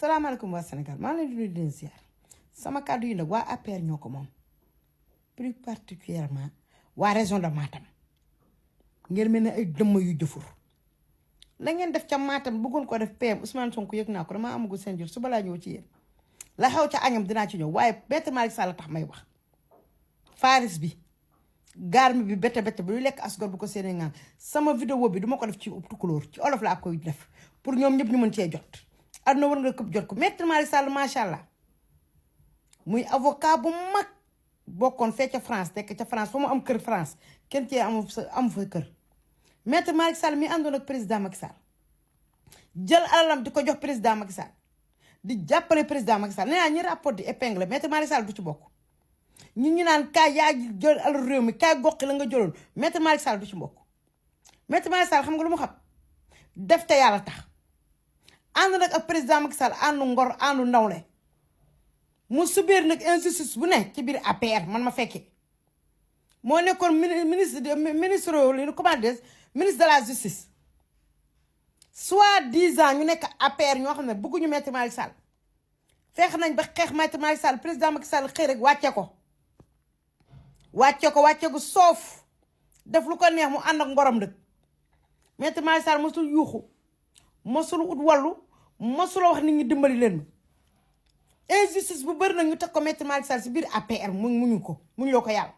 salaamaaleykum waa Sénégal maa ngi leen di nuyu di leen ziar sama kàddu yi nag waa APR ñoo ko moom plus particulièrement waa région de Matam ngeen mel ne ay dëmm yu jëfur la ngeen def ca Matam bëggoon ko def PM Ousmane Sonko yëg naa ko damaa amagul seen jur suba laa ñëw ci yéen la xew ca añam dinaa ci ñëw waaye Maître Malick Sall tax may wax Faris bi garmi bi bette bi lu lekk asgor bu ko séenee ngaan sama vidéo bi duma ko def ci tukulóor ci olof laa koy def pour ñoom ñëpp ñu mën cee jot aduna war nga këpp jot ko Maître Malick Sall macha allah muy avocat bu mag bokkoon fee ca France nekk ca France fa mu am kër France kenn cee amu fa kër Maître Malick Sall mi àndoon ak président Macky Sall jël alalam di ko jox président Macky Sall di jàppale président Macky Sall nee naa ñi rapport di épingle Maître Malick Sall du ci bokk ñu naan kaay yaa jël alal réew mi kaay goqi la nga jëloon Maître Malick Sall du ci mbokk Maître Malick Sall xam nga lu mu xam def te yàlla tax ànd nag ak président Macky Sall àndu ngor àndu ndawle mu subir nag injustice bu ne ci biir APR man ma fekkee moo nekkoon ministre de la justice soi-disant ñu nekk APR ñoo xam ne bëgguñu Maître Malick Sall feex nañ ba xeex Maître Malick Sall président Macky Sall xëy rek wàcce ko soof def lu ko neex mu ànd ak ngorom dëkk Maître Malick Sall mosul yuuxu mosul ut wallu mosul wax nit ñi dimbali leen ma injustice bu bëri nag ñu teg ko Maître Malick Sall si biir APR muñu loo ko yàlla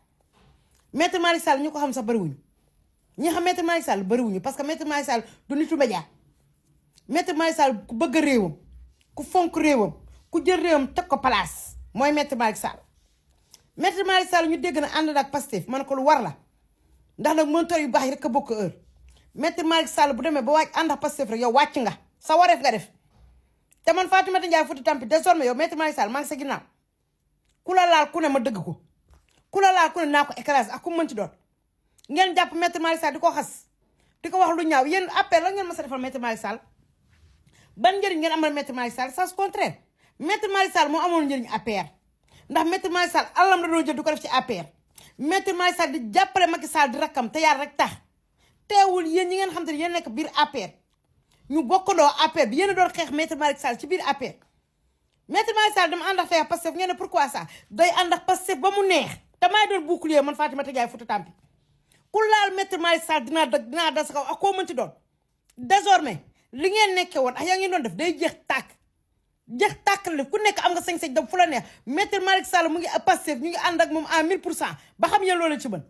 Maître Malick Sall ñu ko xam sax bëriwuñu ñi xam Maître Malick Sall bëriwuñu parce que Maître Malick Sall du nitu média Maître Malick Sall ku bëgg réewam ku fonk réewam ku jël réewam teg ko place mooy Maître Malick Sall Maître Malick Sall ñu dégg na ànd ak Pastef man ko lu war la ndax nag monteur yu baax yi rek a bokk heure Maître Malick Sall bu demee ba wàcc ànd ak Pastef rek yow wàcc nga sa wareef nga def te man Fatoumata Ndiaye Fouta Tampi désormais yow Maître Malick Sall maa ngi sa ginnaaw ku la laal ku ne ma dëgg ko ku la laal ku ne naa ko écrase ak ku mën ci doon ngeen jàpp Maître Malick Sall di ko xas di ko wax lu ñaaw yéen appel la ngeen ma sa defal Maître Malick Sall ban njëriñ ngeen amal Maître Malick Sall sens contraire Maître Malick Sall moo amoon njëriñ APR ndax Maître Malick Sall alalam la doon jël du ko def ci APR Maître Malick Sall di jàppale Macky Sall di rakkam te yàlla rek tax teewul yéen ñi ngeen xam te ne yéen nekk biir APR ñu bokkandoo APR bi yéen a doon xeex Maître Malick Sall ci biir APR Maître Malick Sall dama ànd ak fee Pastef ngeen ne pourquoi ça day ànd ak Pastef ba mu neex te maay doon bouclier man Fatoumata Ndiaye Fouta Tampi ku laal Maître Malick Sall dinaa dal sa kaw ak koo mënti doon désormais li ngeen nekkee woon ak yaa ngeen doon def day jeex tàkk la ku nekk am nga sañ-sañ dem fu la neex Maître Malick Sall mu ngi Pastef ñu ngi ànd ak moom à 1000% ba xam yéen loolu ci mën